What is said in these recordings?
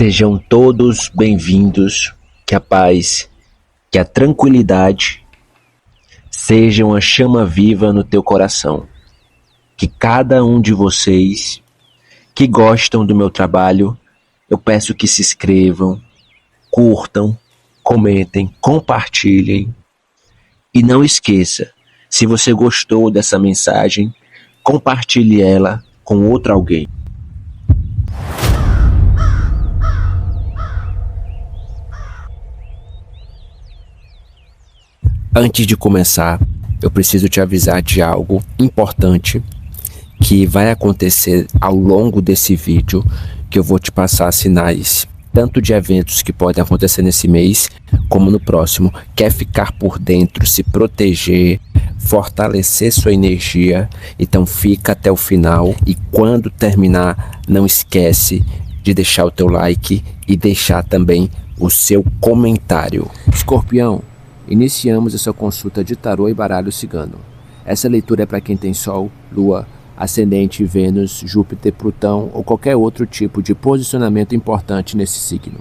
Sejam todos bem-vindos, que a paz, que a tranquilidade sejam a chama viva no teu coração. Que cada um de vocês que gostam do meu trabalho, eu peço que se inscrevam, curtam, comentem, compartilhem e não esqueça, se você gostou dessa mensagem, compartilhe ela com outro alguém. Antes de começar, eu preciso te avisar de algo importante que vai acontecer ao longo desse vídeo, que eu vou te passar sinais, tanto de eventos que podem acontecer nesse mês, como no próximo. Quer ficar por dentro, se proteger, fortalecer sua energia, então fica até o final e quando terminar, não esquece de deixar o teu like e deixar também o seu comentário. Escorpião, iniciamos essa consulta de tarô e baralho cigano. Essa leitura é para quem tem Sol, Lua, Ascendente, Vênus, Júpiter, Plutão ou qualquer outro tipo de posicionamento importante nesse signo.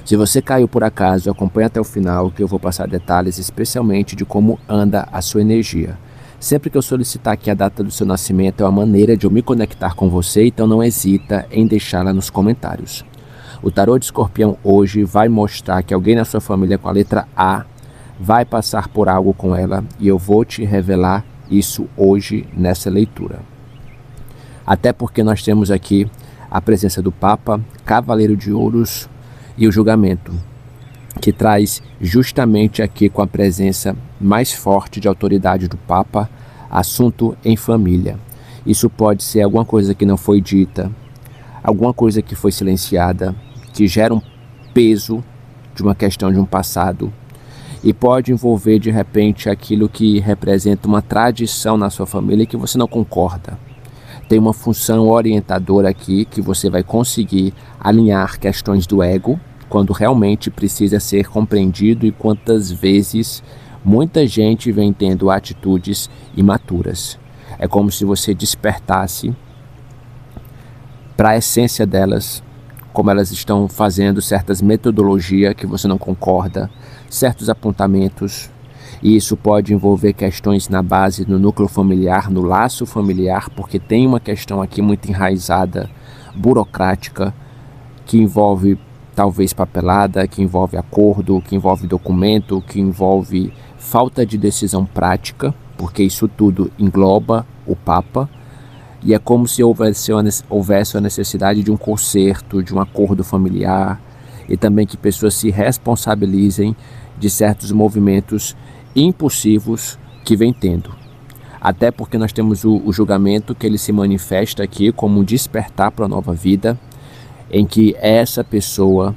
Se você caiu por acaso, acompanhe até o final que eu vou passar detalhes especialmente de como anda a sua energia. Sempre que eu solicitar aqui a data do seu nascimento é uma maneira de eu me conectar com você, então não hesita em deixá-la nos comentários. O tarô de Escorpião hoje vai mostrar que alguém na sua família com a letra A vai passar por algo com ela e eu vou te revelar isso hoje nessa leitura. Até porque nós temos aqui a presença do Papa, Cavaleiro de Ouros e o julgamento, que traz justamente aqui com a presença mais forte de autoridade do Papa, assunto em família. Isso pode ser alguma coisa que não foi dita, alguma coisa que foi silenciada, que gera um peso de uma questão de um passado, e pode envolver de repente aquilo que representa uma tradição na sua família que você não concorda. Tem uma função orientadora aqui que você vai conseguir alinhar questões do ego quando realmente precisa ser compreendido e quantas vezes muita gente vem tendo atitudes imaturas. É como se você despertasse para a essência delas, como elas estão fazendo certas metodologias que você não concorda, certos apontamentos, e isso pode envolver questões na base, no núcleo familiar, no laço familiar, porque tem uma questão aqui muito enraizada, burocrática, que envolve talvez papelada, que envolve acordo, que envolve documento, que envolve falta de decisão prática, porque isso tudo engloba o Papa, e é como se houvesse a necessidade de um conserto, de um acordo familiar, e também que pessoas se responsabilizem de certos movimentos impulsivos que vem tendo. Até porque nós temos o julgamento, que ele se manifesta aqui como um despertar para a nova vida, em que essa pessoa,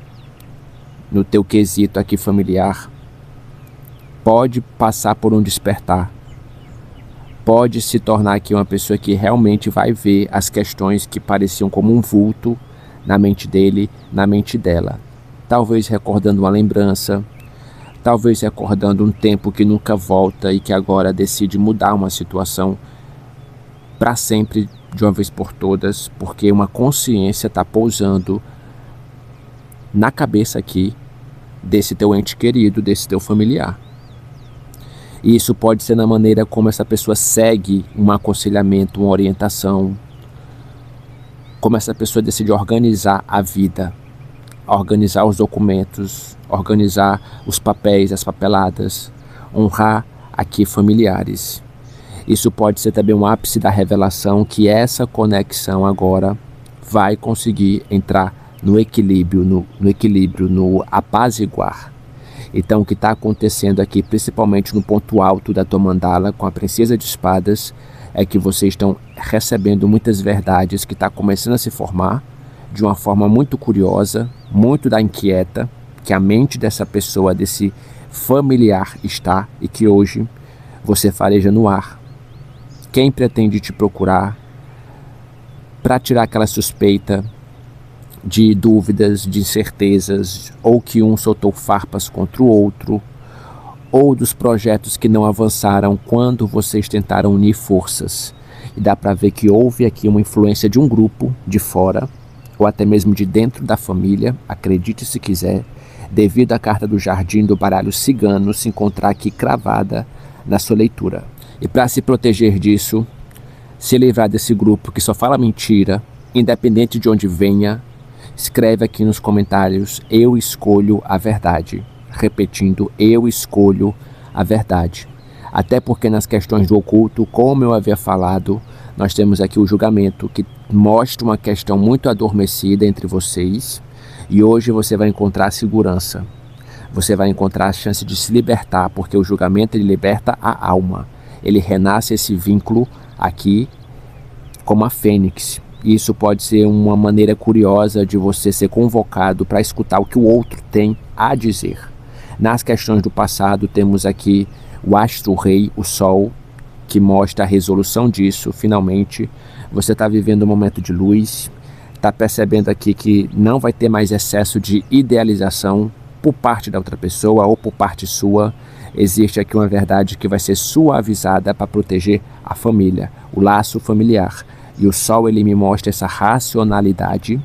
no teu quesito aqui familiar, pode passar por um despertar, pode se tornar aqui uma pessoa que realmente vai ver as questões que pareciam como um vulto na mente dele, na mente dela. Talvez recordando uma lembrança, talvez recordando um tempo que nunca volta e que agora decide mudar uma situação para sempre, de uma vez por todas, porque uma consciência está pousando na cabeça aqui desse teu ente querido, desse teu familiar. E isso pode ser na maneira como essa pessoa segue um aconselhamento, uma orientação, como essa pessoa decide organizar a vida, organizar os documentos, organizar os papéis, as papeladas, honrar aqui familiares. Isso pode ser também um ápice da revelação que essa conexão agora vai conseguir entrar no equilíbrio, no apaziguar. Então o que está acontecendo aqui, principalmente no ponto alto da tua mandala com a princesa de espadas, é que vocês estão recebendo muitas verdades que está começando a se formar de uma forma muito curiosa, muito da inquieta, que a mente dessa pessoa, desse familiar está e que hoje você fareja no ar. Quem pretende te procurar para tirar aquela suspeita de dúvidas, de incertezas, ou que um soltou farpas contra o outro, ou dos projetos que não avançaram quando vocês tentaram unir forças. E dá para ver que houve aqui uma influência de um grupo de fora, ou até mesmo de dentro da família, acredite se quiser, devido à carta do jardim do baralho cigano se encontrar aqui cravada na sua leitura. E para se proteger disso, se livrar desse grupo que só fala mentira, independente de onde venha, escreve aqui nos comentários: eu escolho a verdade. Repetindo, eu escolho a verdade. Até porque nas questões do oculto, como eu havia falado, nós temos aqui o julgamento que mostra uma questão muito adormecida entre vocês, e hoje você vai encontrar segurança. Você vai encontrar a chance de se libertar, porque o julgamento ele liberta a alma. Ele renasce esse vínculo aqui como a fênix. Isso pode ser uma maneira curiosa de você ser convocado para escutar o que o outro tem a dizer. Nas questões do passado, temos aqui o astro-rei, o sol, que mostra a resolução disso. Finalmente, você está vivendo um momento de luz, está percebendo aqui que não vai ter mais excesso de idealização por parte da outra pessoa ou por parte sua. Existe aqui uma verdade que vai ser suavizada para proteger a família, o laço familiar. E o sol ele me mostra essa racionalidade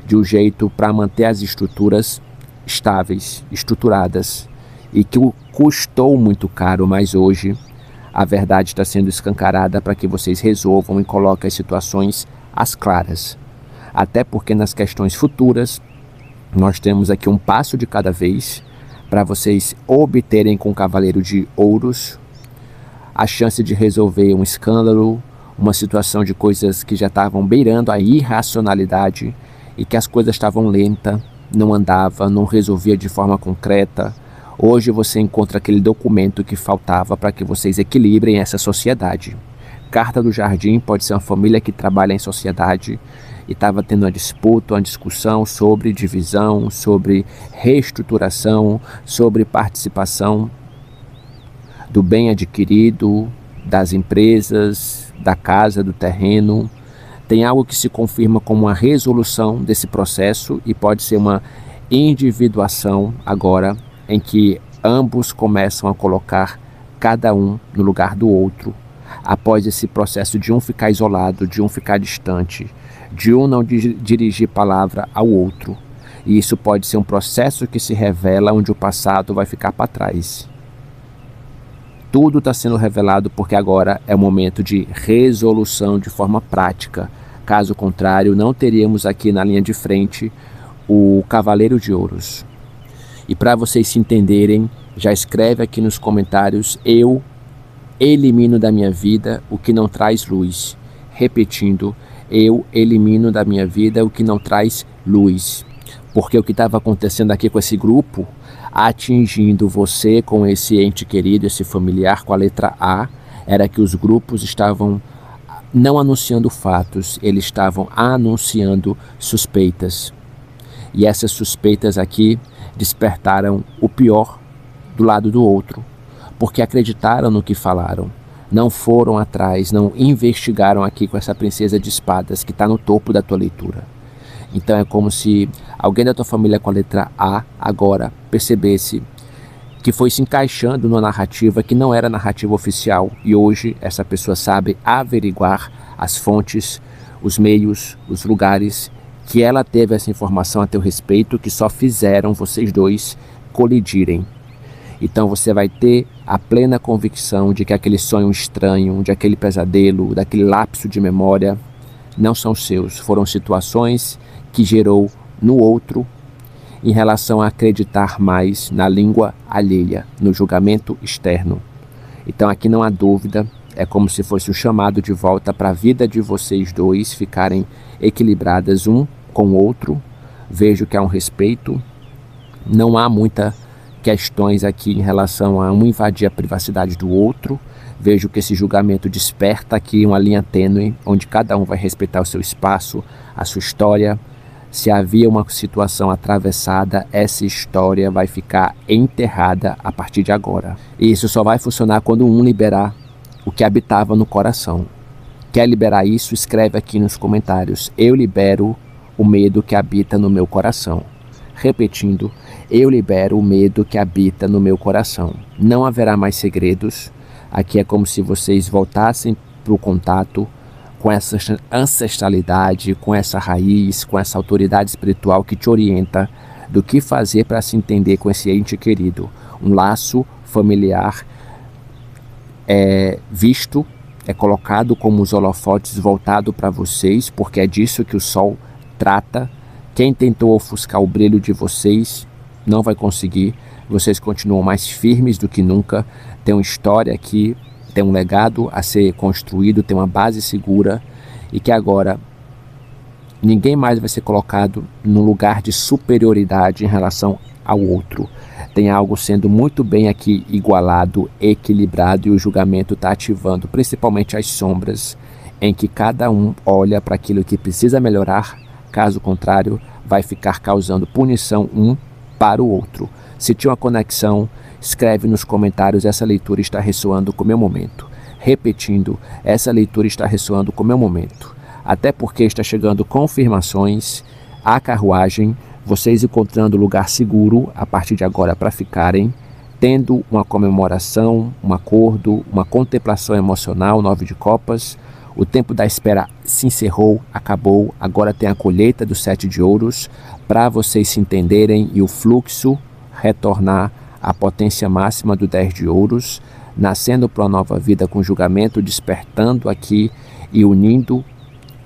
de um jeito para manter as estruturas estáveis, estruturadas, e que custou muito caro, mas hoje a verdade está sendo escancarada para que vocês resolvam e coloquem as situações às claras. Até porque nas questões futuras, nós temos aqui um passo de cada vez para vocês obterem com o Cavaleiro de Ouros a chance de resolver um escândalo, uma situação de coisas que já estavam beirando a irracionalidade e que as coisas estavam lentas, não andava, não resolvia de forma concreta. Hoje você encontra aquele documento que faltava para que vocês equilibrem essa sociedade. Carta do Jardim pode ser uma família que trabalha em sociedade e estava tendo uma disputa, uma discussão sobre divisão, sobre reestruturação, sobre participação do bem adquirido, das empresas, da casa, do terreno. Tem algo que se confirma como uma resolução desse processo e pode ser uma individuação agora em que ambos começam a colocar cada um no lugar do outro, após esse processo de um ficar isolado, de um ficar distante, de um não dirigir palavra ao outro. E isso pode ser um processo que se revela onde o passado vai ficar para trás. Tudo está sendo revelado porque agora é o momento de resolução de forma prática. Caso contrário, não teríamos aqui na linha de frente o Cavaleiro de Ouros. E para vocês se entenderem, já escreve aqui nos comentários: eu elimino da minha vida o que não traz luz. Repetindo, eu elimino da minha vida o que não traz luz. Porque o que estava acontecendo aqui com esse grupo, atingindo você com esse ente querido, esse familiar com a letra A, era que os grupos estavam não anunciando fatos, eles estavam anunciando suspeitas. E essas suspeitas aqui despertaram o pior do lado do outro, porque acreditaram no que falaram, não foram atrás, não investigaram aqui com essa princesa de espadas que está no topo da tua leitura. Então é como se alguém da tua família com a letra A agora percebesse que foi se encaixando numa narrativa que não era narrativa oficial, e hoje essa pessoa sabe averiguar as fontes, os meios, os lugares que ela teve essa informação a teu respeito, que só fizeram vocês dois colidirem. Então você vai ter a plena convicção de que aquele sonho estranho, de aquele pesadelo, daquele lapso de memória, não são seus, foram situações que gerou no outro em relação a acreditar mais na língua alheia, no julgamento externo. Então aqui não há dúvida, é como se fosse um chamado de volta para a vida de vocês dois ficarem equilibradas um com o outro. Vejo que há um respeito, não há muitas questões aqui em relação a um invadir a privacidade do outro. Vejo que esse julgamento desperta aqui uma linha tênue, onde cada um vai respeitar o seu espaço, a sua história. Se havia uma situação atravessada, essa história vai ficar enterrada a partir de agora. E isso só vai funcionar quando um liberar o que habitava no coração. Quer liberar isso? Escreve aqui nos comentários: eu libero o medo que habita no meu coração. Repetindo, eu libero o medo que habita no meu coração. Não haverá mais segredos. Aqui é como se vocês voltassem para o contato com essa ancestralidade, com essa raiz, com essa autoridade espiritual que te orienta do que fazer para se entender com esse ente querido. Um laço familiar é visto, é colocado como os holofotes voltado para vocês, porque é disso que o sol trata. Quem tentou ofuscar o brilho de vocês não vai conseguir. Vocês continuam mais firmes do que nunca. Tem uma história aqui, tem um legado a ser construído, tem uma base segura, e que agora ninguém mais vai ser colocado no lugar de superioridade em relação ao outro. Tem algo sendo muito bem aqui igualado, equilibrado, e o julgamento está ativando principalmente as sombras, em que cada um olha para aquilo que precisa melhorar. Caso contrário, vai ficar causando punição um para o outro. Se tinha uma conexão, escreve nos comentários: essa leitura está ressoando com o meu momento. Repetindo, essa leitura está ressoando com o meu momento. Até porque está chegando confirmações, a carruagem, vocês encontrando lugar seguro a partir de agora para ficarem, tendo uma comemoração, um acordo, uma contemplação emocional, 9 de copas. O tempo da espera se encerrou, acabou, agora tem a colheita do 7 de ouros, para vocês se entenderem e o fluxo retornar à potência máxima do 10 de ouros, nascendo para uma nova vida com julgamento, despertando aqui e unindo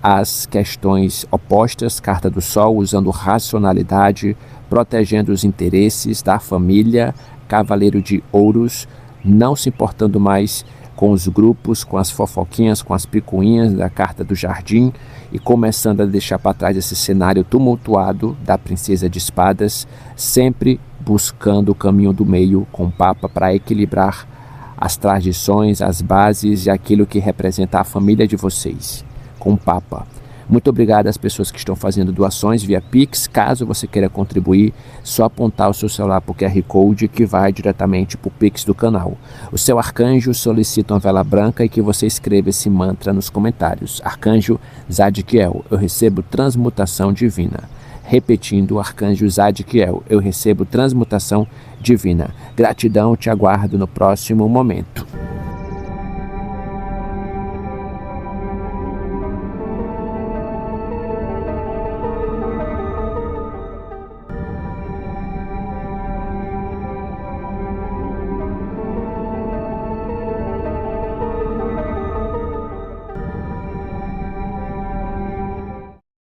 as questões opostas, carta do sol, usando racionalidade, protegendo os interesses da família, cavaleiro de ouros, não se importando mais com os grupos, com as fofoquinhas, com as picuinhas da carta do jardim, e começando a deixar para trás esse cenário tumultuado da princesa de espadas, sempre buscando o caminho do meio com o Papa para equilibrar as tradições, as bases e aquilo que representa a família de vocês, com o Papa. Muito obrigado às pessoas que estão fazendo doações via Pix. Caso você queira contribuir, só apontar o seu celular para o QR Code que vai diretamente para o Pix do canal. O seu arcanjo solicita uma vela branca e que você escreva esse mantra nos comentários. Arcanjo Zadkiel, eu recebo transmutação divina. Repetindo, arcanjo Zadkiel, eu recebo transmutação divina. Gratidão, te aguardo no próximo momento.